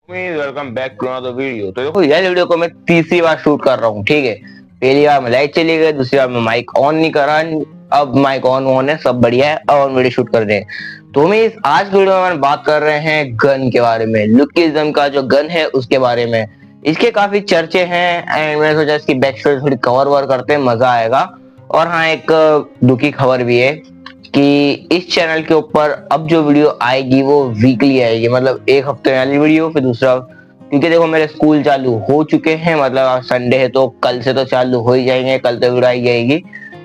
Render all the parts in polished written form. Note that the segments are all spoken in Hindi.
Welcome back to another video. तो देखो यह वीडियो को मैं तीसरी बार शूट कर रहा हूँ, ठीक है। पहली बार में लाइट चली गई, दूसरी बार में माइक ऑन नहीं करा, अब माइक ऑन है, सब बढ़िया है। अब हम वीडियो शूट कर रहे हैं। तो मैं इस आज की वीडियो में बात कर रहे हैं गन के बारे में, लुकिज्म का जो गन है उसके बारे में। इसके काफी चर्चे हैं एंड मैंने सोचा इसकी बैक स्टोरी थोड़ी कवर वर करते हैं, मजा आएगा। और हाँ, एक दुखी खबर भी है कि इस चैनल के ऊपर अब जो वीडियो आएगी वो वीकली आएगी, मतलब एक हफ्ते वाली वीडियो फिर दूसरा। क्योंकि देखो मेरे स्कूल चालू हो चुके हैं, मतलब आज संडे है तो कल से तो चालू हो ही जाएंगे, कल तो वीडियो आई जाएगी।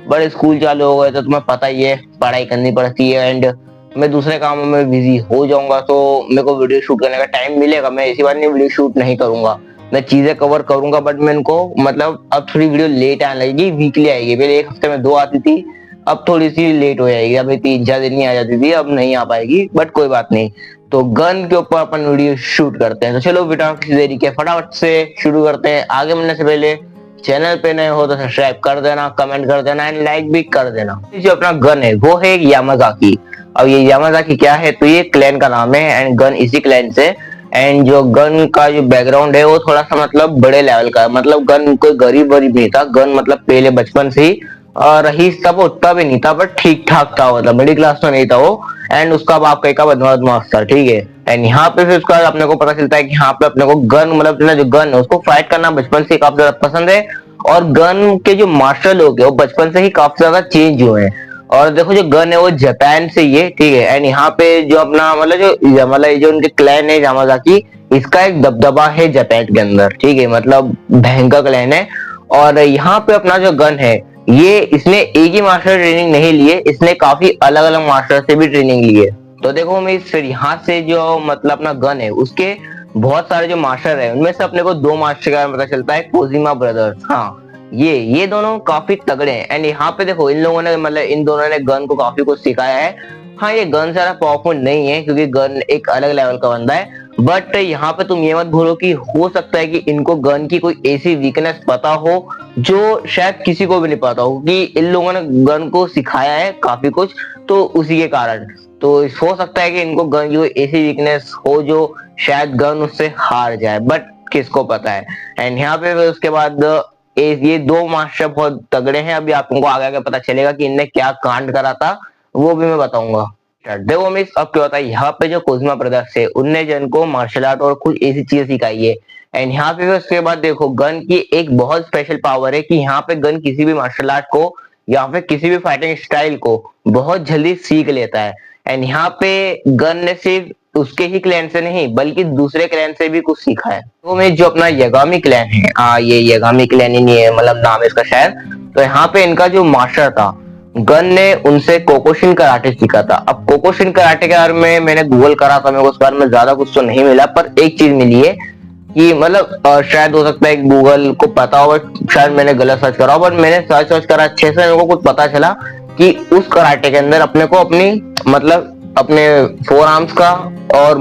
बट स्कूल चालू हो गए तो तुम्हें पता ही है, पढ़ाई करनी पड़ती है एंड मैं दूसरे कामों में बिजी हो जाऊंगा, तो मेरे को वीडियो शूट करने का टाइम मिलेगा। मैं इसी बार नहीं वीडियो शूट नहीं करूंगा, मैं चीजें कवर करूंगा, बट मैं इनको मतलब अब थोड़ी वीडियो लेट आने लगेगी, वीकली आएगी। पहले एक हफ्ते में 2 आती थी, अब थोड़ी सी लेट हो जाएगी, अभी 3-4 दिन ही आ जाती थी, अब नहीं आ पाएगी, बट कोई बात नहीं। तो गन के ऊपर अपन वीडियो शूट करते हैं। तो चलो बेटा किसी देरी के फटाफट से शुरू करते हैं। आगे बढ़ने से पहले चैनल पे नए हो तो सब्सक्राइब कर देना, कमेंट कर देना एंड लाइक भी कर देना। जो अपना गन है वो है यामाजाकी। अब ये यामाजाकी क्या है, तो ये क्लैन का नाम है एंड गन इसी क्लैन से। एंड जो गन का जो बैकग्राउंड है वो थोड़ा सा मतलब बड़े लेवल का है, मतलब गन कोई गरीब वरीब नहीं था, गन मतलब पहले बचपन से ही रईस था, वो उतना भी नहीं था बट ठीक ठाक था, मतलब मिडिल क्लास तो नहीं था वो। एंड उसका बाप कहीं का बदमाश था, ठीक है। एंड यहाँ पे फिर उसका अपने को पता चलता है कि यहाँ पे अपने को गन मतलब जो गन है उसको फाइट करना बचपन से काफी ज्यादा पसंद है। और गन के जो मास्टर लोग है वो बचपन से ही काफी ज्यादा चेंज हुए हैं। और देखो जो गन है वो जापान से ही है, ठीक है। एंड यहाँ पे जो अपना मतलब जो उनके क्लैन है यामाजाकी, इसका एक दबदबा है जापान के अंदर, ठीक है, मतलब भयंकर क्लैन है। और यहाँ पे अपना जो गन है ये इसने एक ही मास्टर ट्रेनिंग नहीं लिए, इसने काफी अलग अलग मास्टर से भी ट्रेनिंग ली है। तो देखो मैं फिर यहाँ से जो मतलब अपना गन है उसके बहुत सारे जो मास्टर है उनमें से अपने को 2 मास्टर का पता चलता है, कोजिमा ब्रदर्स। हाँ, ये दोनों काफी तगड़े हैं। एंड यहाँ पे देखो इन लोगों ने मतलब इन दोनों ने गन को काफी कुछ सिखाया है। हाँ, ये गन ज्यादा पावरफुल नहीं है क्योंकि गन एक अलग लेवल का बंदा है, बट यहाँ पे तुम ये मत भूलो कि हो सकता है कि इनको गन की कोई ऐसी वीकनेस पता हो जो शायद किसी को भी नहीं पता हो, कि इन लोगों ने गन को सिखाया है काफी कुछ, तो उसी के कारण। तो हो सकता है कि इनको गन की कोई ऐसी वीकनेस हो जो शायद गन उससे हार जाए, बट किसको पता है। एंड यहाँ पे उसके बाद ये 2 मास्टर बहुत तगड़े हैं। अभी आपको आगे आगे पता चलेगा कि इनने क्या कांड करा था, वो भी मैं बताऊंगा। देखो मिस, अब क्या होता है यहाँ पे जो कोजिमा ब्रदर्स है उनने जन को मार्शल आर्ट और कुछ ऐसी चीजें सिखाई है। एंड यहाँ पे उसके बाद देखो गन की एक बहुत स्पेशल पावर है कि यहाँ पे गन किसी भी मार्शल आर्ट को या फिर किसी भी फाइटिंग स्टाइल को बहुत जल्दी सीख लेता है। एंड यहाँ पे गन ने सिर्फ उसके ही क्लैन से नहीं बल्कि दूसरे क्लैन से भी कुछ सीखा है। तो मैं जो अपना यगामी क्लैन है, ये यगामी क्लैन ही नहीं है, मतलब नाम है इसका शायद। तो यहाँ पे इनका जो मास्टर था गन ने उनसे कोकोशिन कराटे सीखा था। अब कोकोशिन कराटे के बारे में मैंने गूगल करा था, मेरे को उस बारे में ज्यादा कुछ तो नहीं मिला, पर एक चीज मिली है कि मतलब शायद हो सकता है गूगल को पता हो, शायद मैंने गलत सर्च करा, बट मैंने सर्च करा अच्छे से, मेरे को कुछ पता चला कि उस कराटे के अंदर अपने को अपनी मतलब अपने 4 आर्म्स का और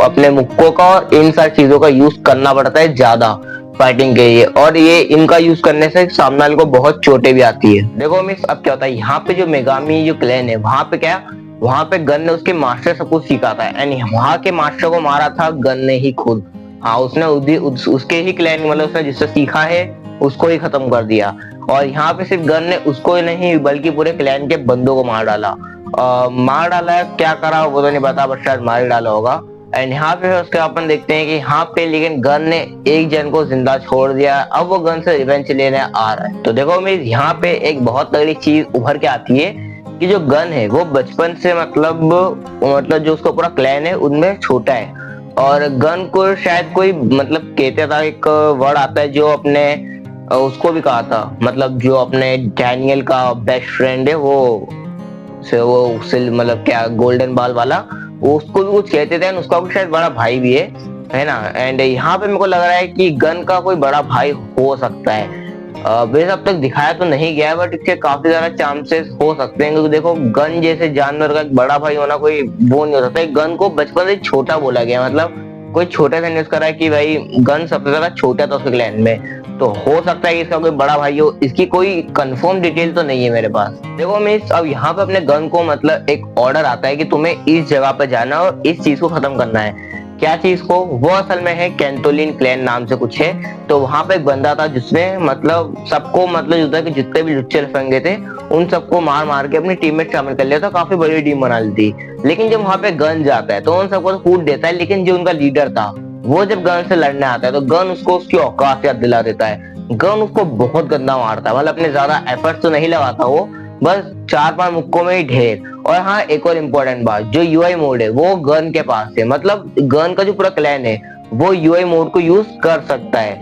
अपने मुक्कों का और इन सारी चीजों का यूज करना पड़ता है ज्यादा फाइटिंग के लिए, और ये इनका यूज करने से सामने वाले को बहुत चोटें भी आती है। देखो मिस, अब क्या होता है यहाँ पे जो मेगामी जो क्लैन है वहां पे क्या, वहां पे गन ने उसके मास्टर सब कुछ सीखा था। एंड वहां के मास्टर को मारा था गन ने ही खुद। हाँ, उसने उसके ही क्लैन मतलब उसने जिससे सीखा है उसको ही खत्म कर दिया। और यहाँ पे सिर्फ गन ने उसको ही नहीं बल्कि पूरे क्लैन के बंदों को मार डाला। मार डाला है, क्या करा वो तो नहीं पता, बट शायद मार ही डाला होगा। एंड यहाँ पे उसके अपन देखते हैं कि यहाँ पे लेकिन गन ने एक जन को जिंदा छोड़ दिया, अब वो गन से रिवेंज लेने आ रहा है। तो देखो मैं यहाँ पे एक बहुत तगड़ी चीज उभर के आती है कि जो गन है वो बचपन से मतलब जो उसका पूरा क्लैन है उनमें छोटा है। और गन को शायद कोई मतलब कहते था, एक वर्ड आता है जो अपने उसको भी कहा था, मतलब जो अपने डैनियल का बेस्ट फ्रेंड है वो मतलब क्या गोल्डन बाल वाला, वो उसको भी कुछ कहते थे, उसका भी शायद बड़ा भाई भी है ना। एंड यहाँ पे मेरे को लग रहा है कि गन का कोई बड़ा भाई हो सकता है। वैसे अब तक दिखाया तो नहीं गया है बट इसके काफी ज्यादा चांसेस हो सकते हैं, क्योंकि देखो गन जैसे जानवर का एक बड़ा भाई होना कोई वो नहीं हो सकता। गन को बचपन से छोटा बोला गया, मतलब कोई छोटे से न्यूज करा है कि भाई गन सबसे ज्यादा छोटा था उसके क्लैन में, तो हो सकता है कि इसका कोई बड़ा भाई हो। इसकी कोई कंफर्म डिटेल तो नहीं है मेरे पास। देखो मिस, अब यहाँ पे अपने गन को मतलब एक ऑर्डर आता है कि तुम्हें इस जगह पे जाना और इस चीज को खत्म करना है। क्या चीज को? वो असल में है कैंटोलिन क्लैन नाम से कुछ है। तो वहां पे एक बंदा था जिसने मतलब सबको मतलब युद्ध के जितने भी लुच्चे लफंगे थे उन सबको मार मार के अपनी टीम में शामिल कर लिया था, काफी बड़ी टीम बना ली थी। लेकिन जब वहां पे गन जाता है तो उन सबको तो कूट देता है, लेकिन जो उनका लीडर था वो जब गन से लड़ने आता है तो गन उसको उसकी औकात याद दिला देता है। गन उसको बहुत गंदा मारता है, मतलब अपने ज्यादा एफर्ट तो नहीं लगाता वो, बस 4-5 मुक्कों में ही ढेर। और हाँ, एक और इम्पोर्टेंट बात, जो यूआई मोड है वो गन के पास है, मतलब गन का जो पूरा क्लैन है वो यूआई मोड को यूज कर सकता है।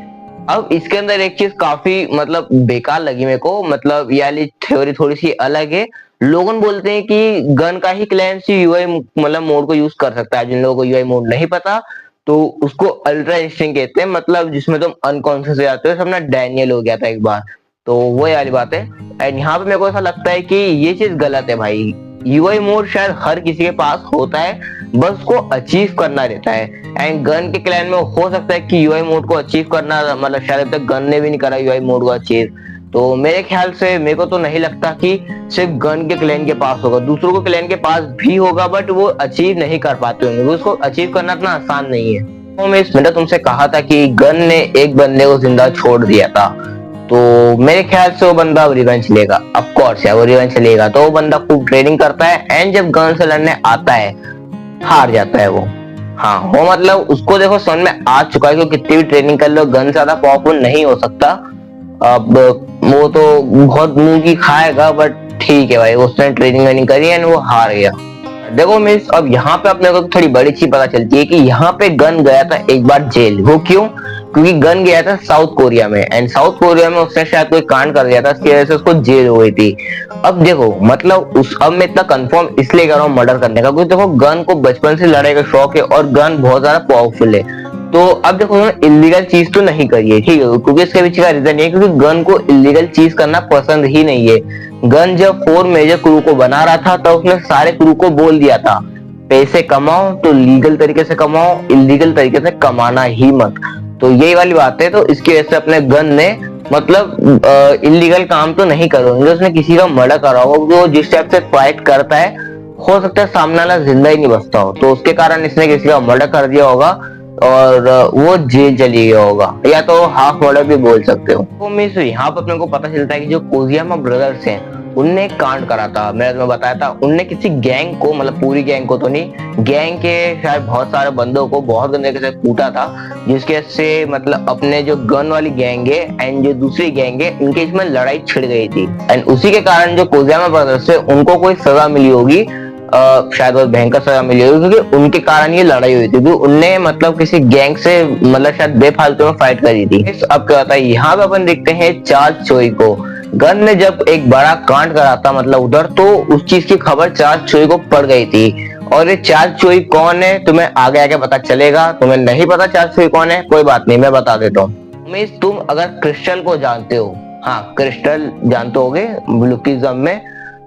अब इसके अंदर एक चीज काफी मतलब बेकार लगी मेरे को, मतलब ये वाली थ्योरी थोड़ी सी अलग है। लोगन बोलते हैं कि गन का ही क्लैन यूआई मतलब मोड को यूज कर सकता है। जिन लोगों को यूआई मोड नहीं पता तो उसको अल्ट्रा इंस्टिंक्ट कहते हैं, मतलब जिसमें तुम अनकॉन्शियस हो जाते हो। सब ना डैनियल हो गया था एक बार, तो वो वाली बात है। एंड यहाँ पे मेरे को ऐसा लगता है कि ये चीज गलत है भाई। यूआई मोड शायद हर किसी के पास होता है, बस उसको अचीव करना रहता है। एंड गन के क्लैन में हो सकता है कि यूआई मोड को अचीव करना, मतलब शायद अब तक गन ने भी नहीं करा यूआई मोड को अचीव। तो मेरे ख्याल से मेरे को तो नहीं लगता कि सिर्फ गन के क्लैन के पास होगा, दूसरों को क्लैन के पास भी होगा, बट वो अचीव नहीं कर पाते होंगे। उसको अचीव करना इतना आसान नहीं है। तो मैंने तुमसे कहा था कि गन ने एक बंदे को जिंदा छोड़ दिया था, तो मेरे ख्याल से वो बंदा रिवेंज लेगा। ऑफ कोर्स है, वो रिवेंज लेगा। तो वो बंदा खूब ट्रेनिंग करता है एंड जब गन से लड़ने आता है हार जाता है वो। हाँ, वो मतलब उसको देखो समझ में आ चुका है कि कितनी भी ट्रेनिंग कर लो गन ज्यादा पावरफुल नहीं हो सकता। अब वो तो बहुत मुंह की खाएगा, बट ठीक है भाई, उसने ट्रेनिंग करी एंड वो हार गया। देखो मिस, अब यहाँ पे अपने को थोड़ी बड़ी चीज पता चलती है कि यहाँ पे गन गया था एक बार जेल। वो क्यों? क्योंकि गन गया था साउथ कोरिया में, एंड साउथ कोरिया में उसने शायद कोई कांड कर दिया था, इसकी वजह से उसको जेल हो गई थी। अब देखो मतलब अब मैं इतना कंफर्म इसलिए कर रहा हूँ मर्डर करने का, क्योंकि देखो गन को बचपन से लड़ाई का शौक है और गन बहुत ज्यादा पावरफुल है। तो अब देखो उन्होंने इलीगल चीज तो नहीं करी है, ठीक है, क्योंकि इसके पीछे का रीजन ये है क्योंकि गन को इलीगल चीज करना पसंद ही नहीं है। गन जब 4 मेजर क्रू को बना रहा था तो उसने सारे क्रू को बोल दिया था पैसे कमाओ तो लीगल तरीके से कमाओ, इलीगल तरीके से कमाना ही मत। तो यही वाली बात है। तो इसकी वजह से अपने गन ने मतलब इलीगल काम तो नहीं करोगे, उसने किसी का मर्डर करा होगा। वो जिस टाइप से फाइट करता है हो सकता है सामने वाला जिंदा ही नहीं बचता हो, तो उसके कारण इसने किसी का मर्डर कर दिया होगा और वो जेल चली गया होगा, या तो हाफ मर्डर भी बोल सकते हो। तो मिस यहाँ पर अपने को पता चलता है कि जो कोजियामा ब्रदर्स हैं उनने एक कांड करा था। मैंने तुम्हें बताया था, उनने किसी गैंग को, मतलब पूरी गैंग को तो नहीं, गैंग के शायद बहुत सारे बंदों को बहुत गंदे तरीके से कूटा था, जिसके से मतलब अपने जो गन वाली गैंग है एंड जो दूसरी गैंग है इनके इसमें लड़ाई छिड़ गई थी। एंड उसी के कारण जो कोजियामा ब्रदर्स है उनको कोई सजा मिली होगी, शायद बहुत भयंकर सजा मिली होगी, क्योंकि उनके कारण ये लड़ाई हुई थी, क्योंकि उनने मतलब किसी गैंग से मतलब शायद बेफालतू में फाइट करी थी। अब क्या होता है, यहाँ पे अपन देखते हैं चार्ल्स चोई को। गन ने जब एक बड़ा कांड करा था मतलब उधर, तो उस चीज की खबर चार्ल्स चोई को पड़ गई थी। और ये चार्ल्स चोई कौन है तुम्हें आगे आगे पता चलेगा। तुम्हें नहीं पता चार्ल्स चोई कौन है, कोई बात नहीं, मैं बता देता हूँ। तुम अगर क्रिस्टल को जानते हो, हाँ क्रिस्टल जानते होगे ब्लूकिज्म में,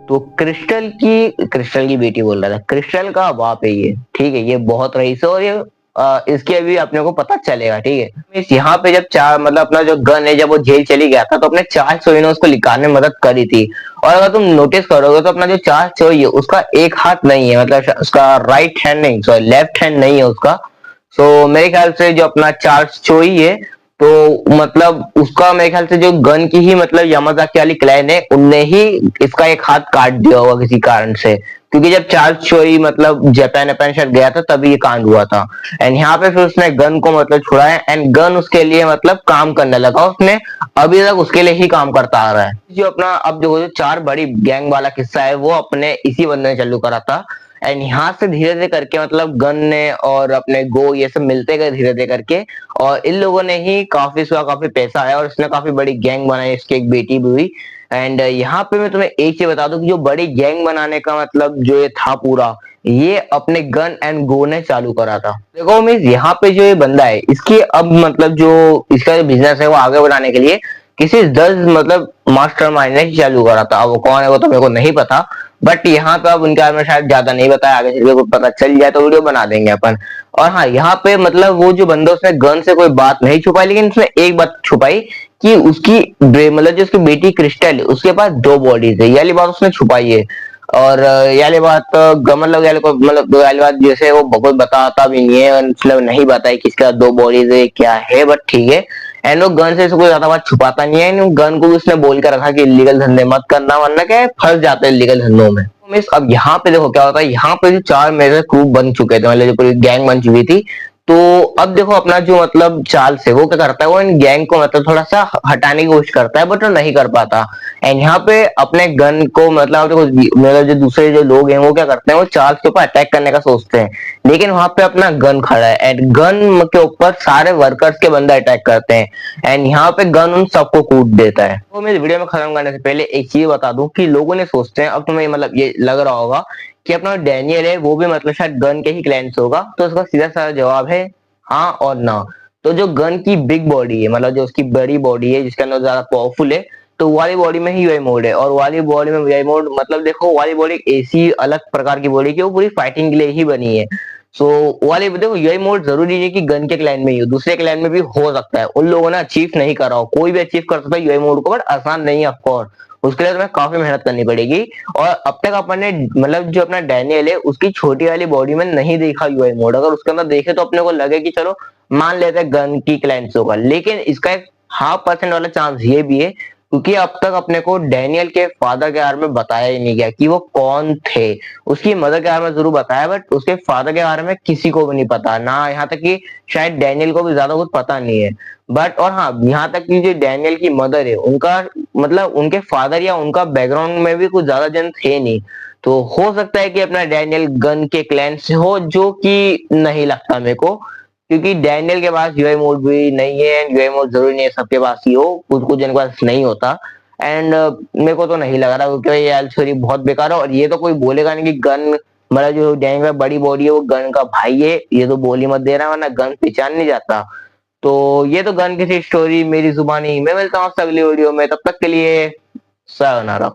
तो क्रिस्टल की बेटी बोल रहा था, क्रिस्टल का बाप है ये, ठीक है, ये बहुत रईस है और ये इसके अभी अपने को पता चलेगा, ठीक है। इस यहाँ पे जब चार मतलब अपना जो गन है जब वो जेल चली गया था तो अपने चार्ल्स चोई ने उसको निकालने में मदद करी थी। और अगर तुम नोटिस करोगे तो अपना जो चार्ल्स चोई है उसका एक हाथ नहीं है, मतलब उसका राइट हैंड नहीं, सॉरी लेफ्ट हैंड नहीं है उसका। सो मेरे ख्याल से जो अपना चार्ल्स चोई है तो मतलब उसका मेरे ख्याल से जो गन की ही मतलब यामाजाकी वाली क्लैन है उनने ही इसका एक हाथ काट दिया होगा किसी कारण से, क्योंकि जब चार्ल्स चोई मतलब जापान शायद गया था तभी ये कांड हुआ था। एंड यहाँ पे फिर उसने गन को मतलब छुड़ाया एंड गन उसके लिए मतलब काम करने लगा, उसने अभी तक उसके लिए ही काम करता आ रहा है। जो अपना अब जो 4 बड़ी गैंग वाला किस्सा है वो अपने इसी बंदे ने चालू करा था। एंड यहाँ से धीरे धीरे करके मतलब गन ने और अपने गो ये सब मिलते गए धीरे धीरे करके, और इन लोगों ने ही काफी पैसा आया और इसने काफी बड़ी गैंग बनाई, इसकी एक बेटी भी हुई। एंड यहाँ पे मैं तुम्हें एक चीज बता दूं कि जो बड़ी गैंग बनाने का मतलब जो ये था पूरा, ये अपने गन एंड गो ने चालू करा था। देखो मीन्स यहाँ पे जो ये बंदा है इसकी अब मतलब जो इसका जो बिजनेस है वो आगे बढ़ाने के लिए किसी 10 मतलब मास्टरमाइंड ने चालू करा था। अब वो कौन है वो तो मेरे को नहीं पता, बट यहाँ पे अब उनके बारे में शायद ज्यादा नहीं बताया, आगे चल के पता चल जाए तो वीडियो बना देंगे अपन। और हाँ, यहाँ पे मतलब वो जो बंदा उसने गन से कोई बात नहीं छुपाई, लेकिन उसने एक बात छुपाई कि उसकी मतलब जो उसकी बेटी क्रिस्टल है उसके पास 2 बॉडीज है, ये वाली बात उसने छुपाई है। और ये वाली बात मतलब ये वाली बात जैसे वो बहुत बताता भी नहीं है, मतलब नहीं बताया कि इसका दो बॉडीज है क्या है, बट ठीक है। एंड वो गन से कोई ज्यादा बात छुपाता नहीं है, गन को भी उसने बोल कर रखा कि इलीगल धंधे मत करना वरना क्या है, फंस जाते हैं इलीगल धंधों में। मिस अब यहाँ पे देखो क्या होता है, यहाँ पे जो 4 मेजर ग्रुप बन चुके थे, मतलब जो पूरी गैंग बन चुकी थी। तो अब देखो अपना जो मतलब चार्ल्स है वो क्या करता है, वो इन गैंग को मतलब थोड़ा सा हटाने की कोशिश करता है, बट वो नहीं कर पाता। एंड यहाँ पे अपने गन को मतलब देखो मतलब जो दूसरे जो लोग हैं वो क्या करते हैं, वो चार्ल्स के ऊपर अटैक करने का सोचते हैं, लेकिन वहां पे अपना गन खड़ा है एंड गन के ऊपर सारे वर्कर्स के बंदे अटैक करते हैं। एंड यहाँ पे गन उन सबको कूट देता है। तो मैं वीडियो में खत्म करने से पहले एक चीज बता दूं कि लोगों ने सोचते हैं, अब तुम्हें मतलब ये लग रहा होगा कि अपना डैनियल है वो भी मतलब शायद गन के ही क्लैन से होगा, तो उसका सीधा साधा जवाब है हाँ और ना। तो जो गन की बिग बॉडी है, मतलब जो उसकी बड़ी बॉडी है जिसके अंदर ज्यादा पावरफुल है, तो वाली बॉडी में ही यूआई मोड है। और वाली बॉडी में यूआई मोड मतलब देखो वाली बॉडी एक ऐसी अलग प्रकार की बॉडी की वो पूरी फाइटिंग के लिए ही बनी है। सो वाली देखो यूआई मोड जरूरी नहीं कि गन के क्लैन में ही हो, दूसरे क्लैन में भी हो सकता है। उन लोगों ने अचीव नहीं करा हो, कोई भी अचीव कर सकता है यूआई मोड को, बट आसान नहीं है ऑफकोर्स, उसके लिए तुम्हें काफी मेहनत करनी पड़ेगी। और अब तक अपन ने मतलब जो अपना डैनियल है उसकी छोटी वाली बॉडी में नहीं देखा यूआई मोड, अगर उसके अंदर देखे तो अपने को लगे कि चलो मान लेते हैं गन की क्लैंस होगा, लेकिन इसका एक 0.5% वाला चांस ये भी है क्योंकि अब तक अपने को डैनियल के फादर के बारे में बताया ही नहीं गया कि वो कौन थे। उसकी मदर के बारे में जरूर बताया, बट उसके फादर के बारे में किसी को भी नहीं पता, ना यहाँ तक कि शायद डैनियल को भी ज्यादा कुछ पता नहीं है। बट और हाँ, यहाँ तक कि जो डैनियल की मदर है उनका मतलब उनके फादर या उनका बैकग्राउंड में भी कुछ ज्यादा जन थे नहीं। तो हो सकता है कि अपना डैनियल गन के क्लैन से हो, जो कि नहीं लगता मेरे को, क्योंकि डैनियल के पास यूआई मोड भी नहीं है। यूआई मोड जरूरी नहीं है सबके पास ही हो, कुछ कुछ जिनके पास नहीं होता। एंड मेरे को तो नहीं लग रहा क्योंकि ये एल बहुत बेकार है, और ये तो कोई बोलेगा नहीं कि गन मतलब जो डैनियल का बड़ी बॉडी है वो गन का भाई है, ये तो बोली मत दे रहा वरना गन पहचान नहीं जाता। तो ये तो गन की थी स्टोरी मेरी जुबानी। मैं मिलता हूँ आपसे अगली वीडियो में, तब तक के लिए सायोनारा।